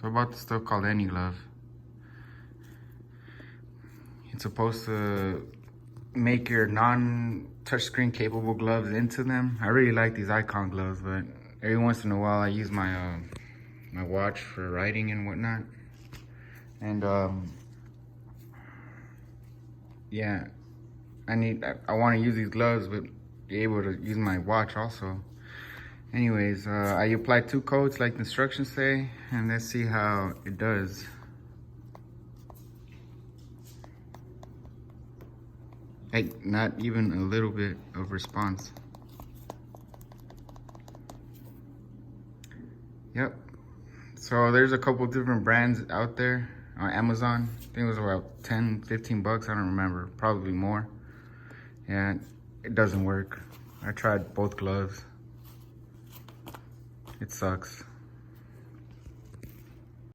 So about the stuff called AnyGlove. It's supposed to make your non-touchscreen capable gloves into them. I really like these Icon gloves, but every once in a while I use my my watch for writing and whatnot. And yeah, I want to use these gloves, but be able to use my watch also. Anyways, I applied 2 coats like the instructions say, and let's see how it does. Like, not even a little bit of response. Yep. So there's a couple different brands out there on Amazon. I think it was about 10, 15 bucks. I don't remember, probably more. Yeah, it doesn't work. I tried both gloves. It sucks.